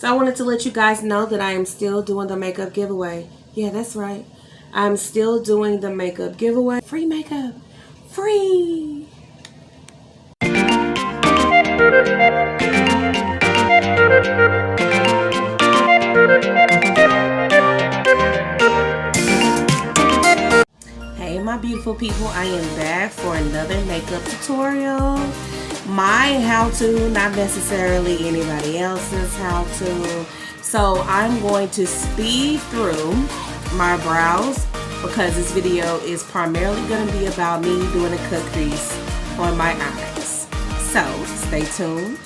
So I wanted to let you guys know that I am still doing the makeup giveaway. Yeah, that's right. I'm still doing the makeup giveaway. Free makeup. Free. Hey my beautiful people, I am back for another makeup tutorial. My how-to, not necessarily anybody else's how-to. So I'm going to speed through my brows because this video is primarily going to be about me doing a cut crease on my eyes. So stay tuned.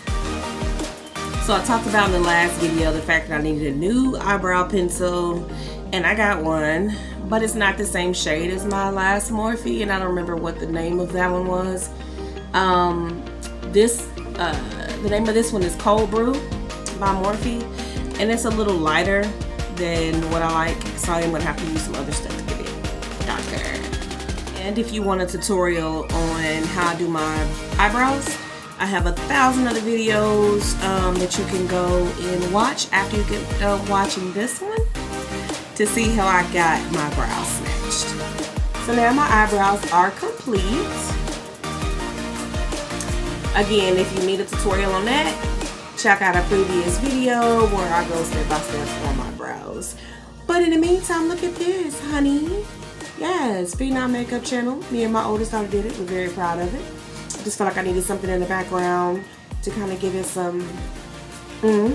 So I talked about in the last video the fact that I needed a new eyebrow pencil, and I got one, but it's not the same shade as my last Morphe, and I don't remember what the name of that one was. The name of this one is Cold Brew by Morphe, and it's a little lighter than what I like, so I'm gonna have to use some other stuff to get it darker. And if you want a tutorial on how to do my eyebrows, I have 1,000 other videos that you can go and watch after you get done watching this one to see how I got my brows snatched. So now my eyebrows are complete. Again, if you need a tutorial on that, check out a previous video where I go step by step on my brows. But in the meantime, look at this, honey. Yes, PHEEnom makeup channel. Me and my oldest daughter did it. We're very proud of it. I just felt like I needed something in the background to kind of give it some. Okay,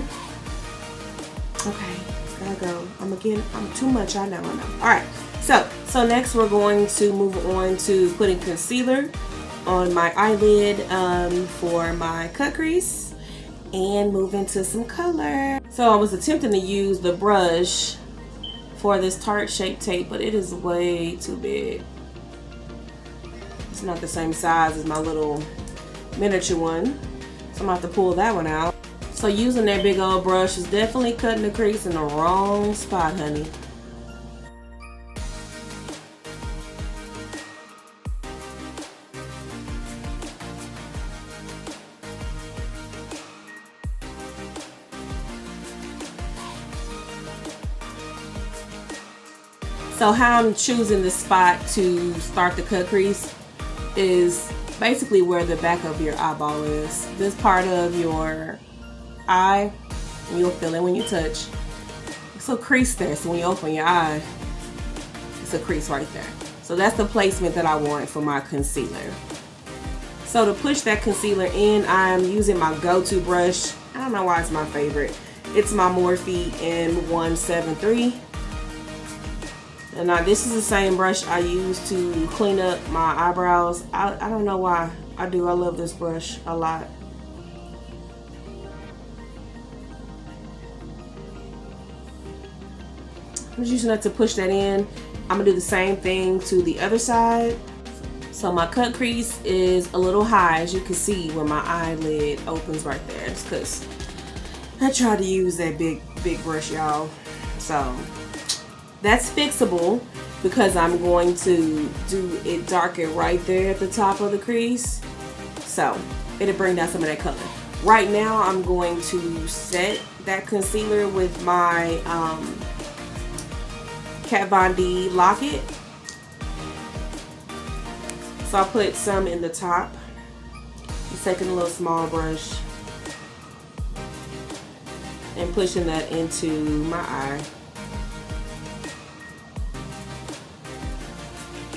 gotta go. I'm too much. I know. All right. So next we're going to move on to putting concealer on my eyelid for my cut crease and move into some color. So I was attempting to use the brush for this Tarte Shape Tape, but it is way too big. It's not the same size as my little miniature one, so I'm gonna have to pull that one out. So using that big old brush is definitely cutting the crease in the wrong spot, honey. So how I'm choosing the spot to start the cut crease is basically where the back of your eyeball is. This part of your eye, and you'll feel it when you touch. It's a crease there, so when you open your eye, it's a crease right there. So that's the placement that I want for my concealer. So to push that concealer in, I'm using my go-to brush. I don't know why it's my favorite. It's my Morphe M173. And now this is the same brush I use to clean up my eyebrows. I don't know why I do. I love this brush a lot. I'm just using that to push that in. I'm gonna do the same thing to the other side. So my cut crease is a little high, as you can see where my eyelid opens right there. It's because I tried to use that big brush, y'all. So that's fixable because I'm going to do it darker right there at the top of the crease. So it'll bring down some of that color. Right now I'm going to set that concealer with my Kat Von D Lock-It. So I'll put some in the top. Just taking a little small brush and pushing that into my eye.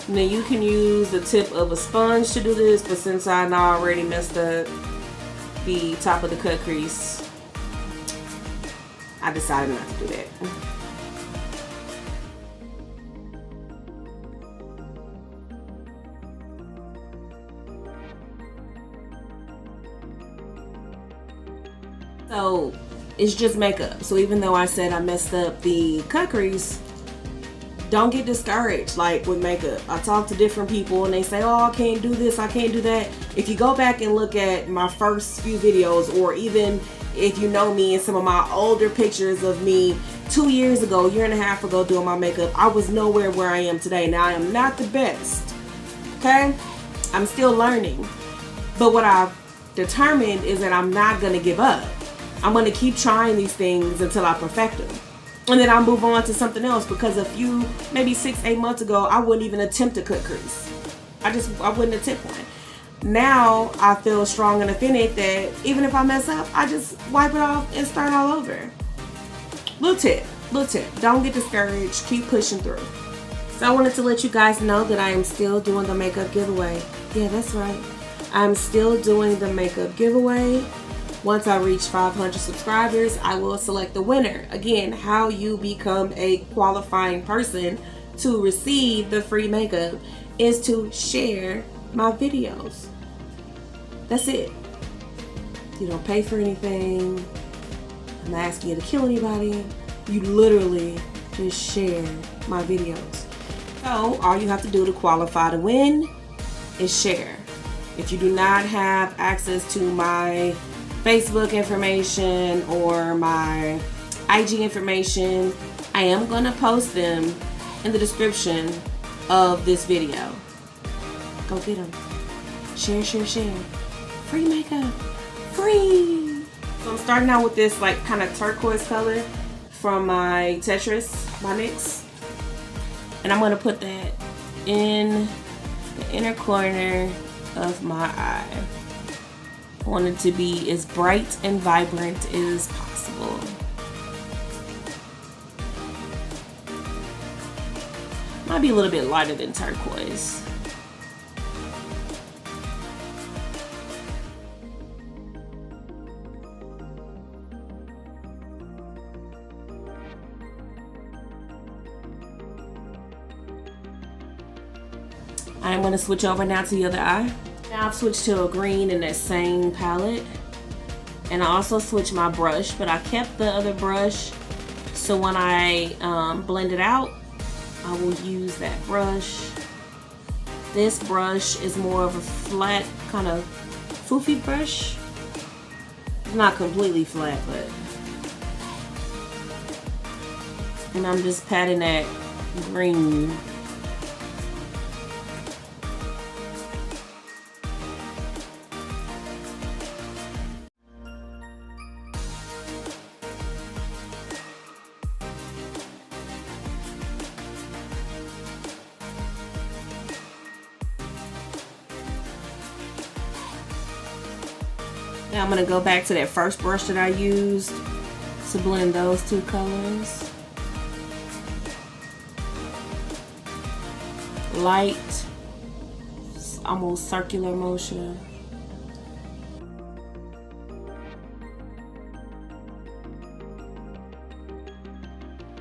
Now you can use the tip of a sponge to do this, but since I already messed up the top of the cut crease, I decided not to do that. So it's just makeup. So even though I said I messed up the cut crease, don't get discouraged like with makeup. I talk to different people and they say, oh, I can't do this, I can't do that. If you go back and look at my first few videos, or even if you know me and some of my older pictures of me 2 years ago, year and a half ago doing my makeup, I was nowhere where I am today. Now I am not the best, okay? I'm still learning. But what I've determined is that I'm not gonna give up. I'm going to keep trying these things until I perfect them. And then I'll move on to something else, because maybe 6-8 months ago, I wouldn't even attempt a cut crease. I wouldn't attempt one. Now I feel strong and authentic that even if I mess up, I just wipe it off and start all over. Little tip. Don't get discouraged. Keep pushing through. So I wanted to let you guys know that I am still doing the makeup giveaway. Yeah, that's right. I'm still doing the makeup giveaway. Once I reach 500 subscribers, I will select the winner. Again, how you become a qualifying person to receive the free makeup is to share my videos. That's it. You don't pay for anything. I'm not asking you to kill anybody. You literally just share my videos. So all you have to do to qualify to win is share. If you do not have access to my Facebook information or my IG information, I am gonna post them in the description of this video. Go get them. Share. Free makeup. Free. So I'm starting out with this like kind of turquoise color from my Tetris by NYX. And I'm gonna put that in the inner corner of my eye. I want it to be as bright and vibrant as possible. Might be a little bit lighter than turquoise. I'm going to switch over now to the other eye. Now I've switched to a green in that same palette. And I also switched my brush, but I kept the other brush. So when I blend it out, I will use that brush. This brush is more of a flat kind of foofy brush. It's not completely flat, but. And I'm just patting that green. Now I'm going to go back to that first brush that I used to blend those two colors. Light, almost circular motion.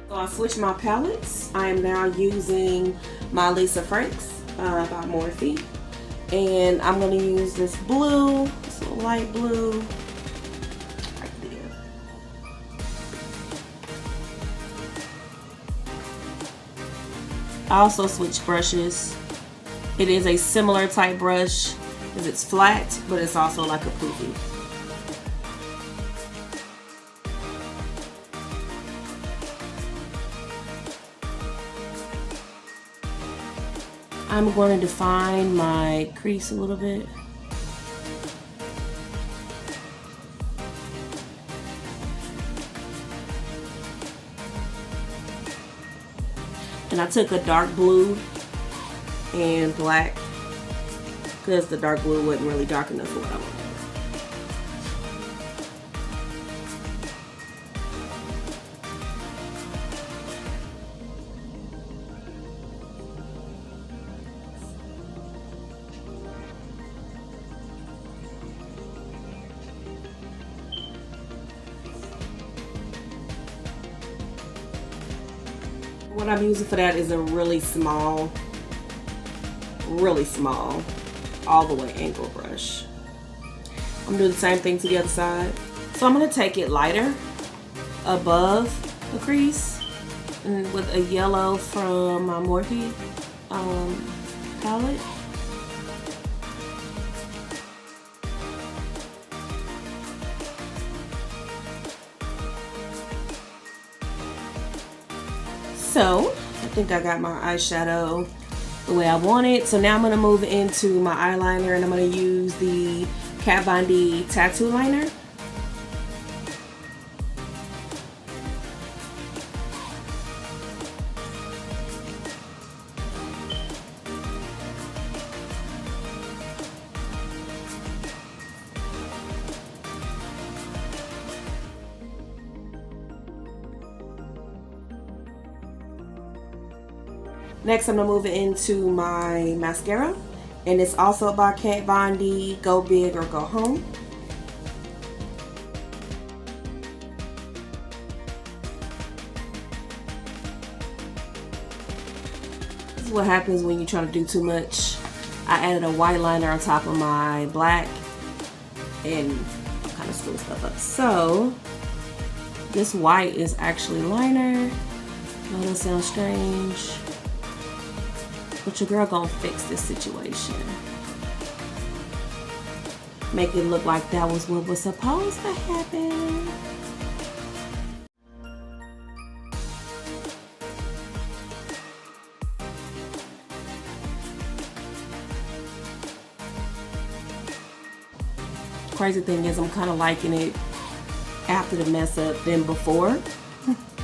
So I switched my palettes. I am now using my Lisa Franks by Morphe. And I'm going to use this blue, this little light blue, right there. I also switched brushes. It is a similar type brush because it's flat, but it's also like a poofy. I'm going to define my crease a little bit. And I took a dark blue and black because the dark blue wasn't really dark enough for what I wanted. What I'm using for that is a really small, all the way angle brush. I'm gonna do the same thing to the other side. So I'm gonna take it lighter above the crease and with a yellow from my Morphe palette. So I think I got my eyeshadow the way I want it. So now I'm going to move into my eyeliner and I'm going to use the Kat Von D tattoo liner. Next, I'm gonna move into my mascara, and it's also by Kat Von D, Go Big or Go Home. This is what happens when you try to do too much. I added a white liner on top of my black, and I'm kind of screwing stuff up. So this white is actually liner. Oh, that sounds strange, but your girl gonna fix this situation. Make it look like that was what was supposed to happen. Crazy thing is, I'm kind of liking it after the mess up than before.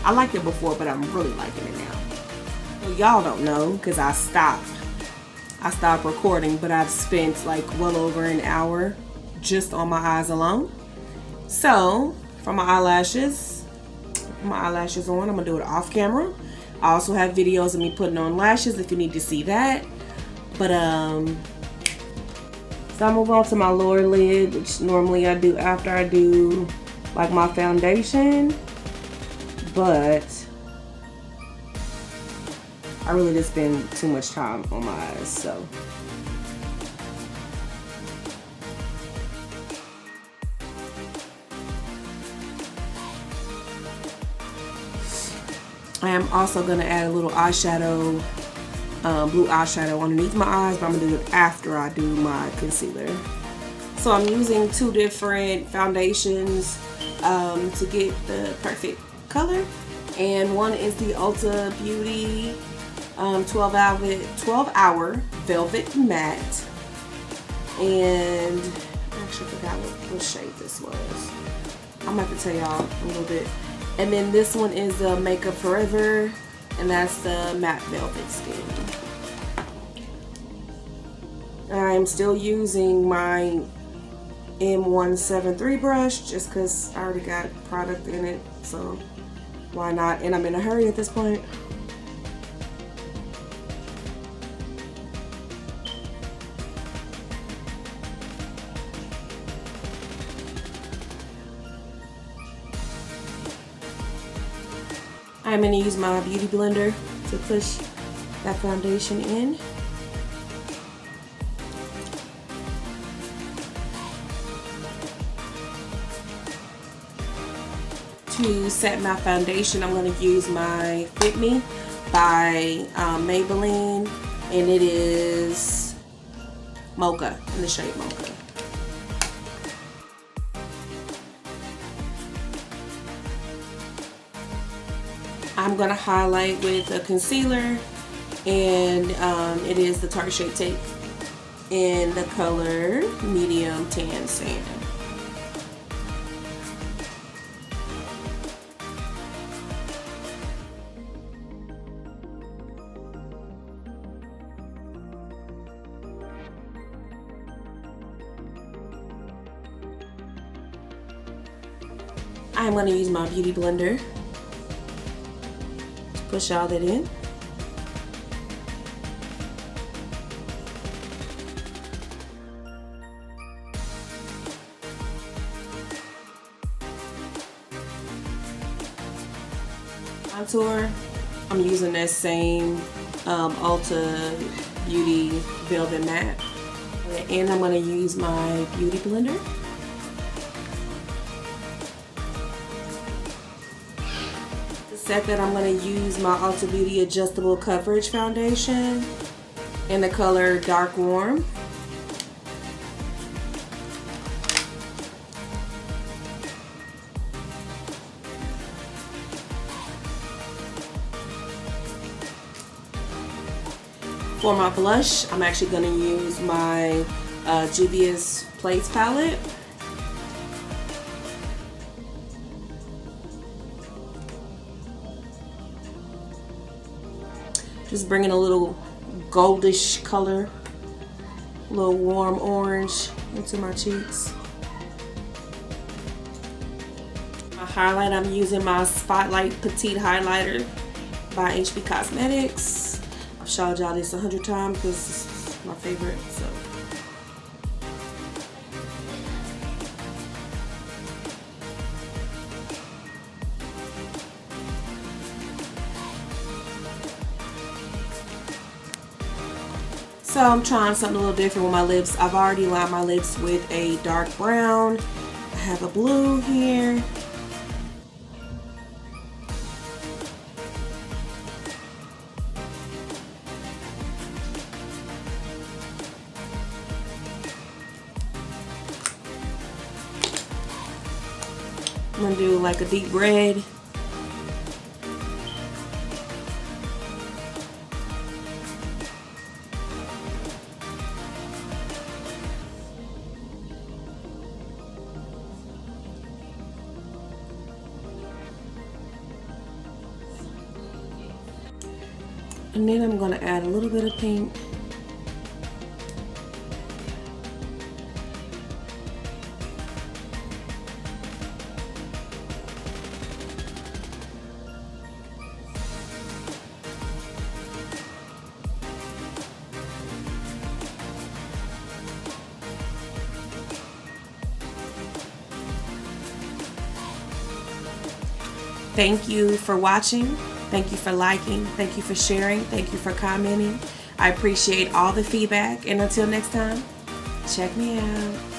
I liked it before, but I'm really liking it now. Well, y'all don't know because I stopped recording, but I've spent like well over an hour just on my eyes alone. So for my eyelashes on, I'm gonna do it off camera. I also have videos of me putting on lashes if you need to see that. But so I move on to my lower lid, which normally I do after I do like my foundation, but I really just spend too much time on my eyes, so. I am also gonna add a little eyeshadow, blue eyeshadow underneath my eyes, but I'm gonna do it after I do my concealer. So I'm using two different foundations to get the perfect color. And one is the Ulta Beauty 12-hour Velvet Matte. And I actually forgot what shade this was. I'm about to tell y'all a little bit. And then this one is the Makeup Forever, and that's the Matte Velvet Skin. I'm still using my M173 brush just because I already got product in it, so why not? And I'm in a hurry at this point. I'm going to use my beauty blender to push that foundation in. To set my foundation, I'm going to use my Fit Me by Maybelline, and it is Mocha, in the shade Mocha. I'm going to highlight with a concealer, and it is the Tarte Shape Tape in the color Medium Tan Sand. I'm going to use my beauty blender to push all that in. Contour, I'm using that same Ulta Beauty Velvet Matte. And I'm going to use my beauty blender. Set that, I'm going to use my Ulta Beauty Adjustable Coverage Foundation in the color Dark Warm. For my blush, I'm actually going to use my Juvia's Place palette. Just bringing a little goldish color, a little warm orange into my cheeks. My highlight, I'm using my Spotlight Petite Highlighter by HB Cosmetics. showed y'all this 100 times because it's my favorite. So I'm trying something a little different with my lips. I've already lined my lips with a dark brown. I have a blue here. I'm gonna do like a deep red. And then I'm going to add a little bit of pink. Thank you for watching. Thank you for liking. Thank you for sharing. Thank you for commenting. I appreciate all the feedback. And until next time, check me out.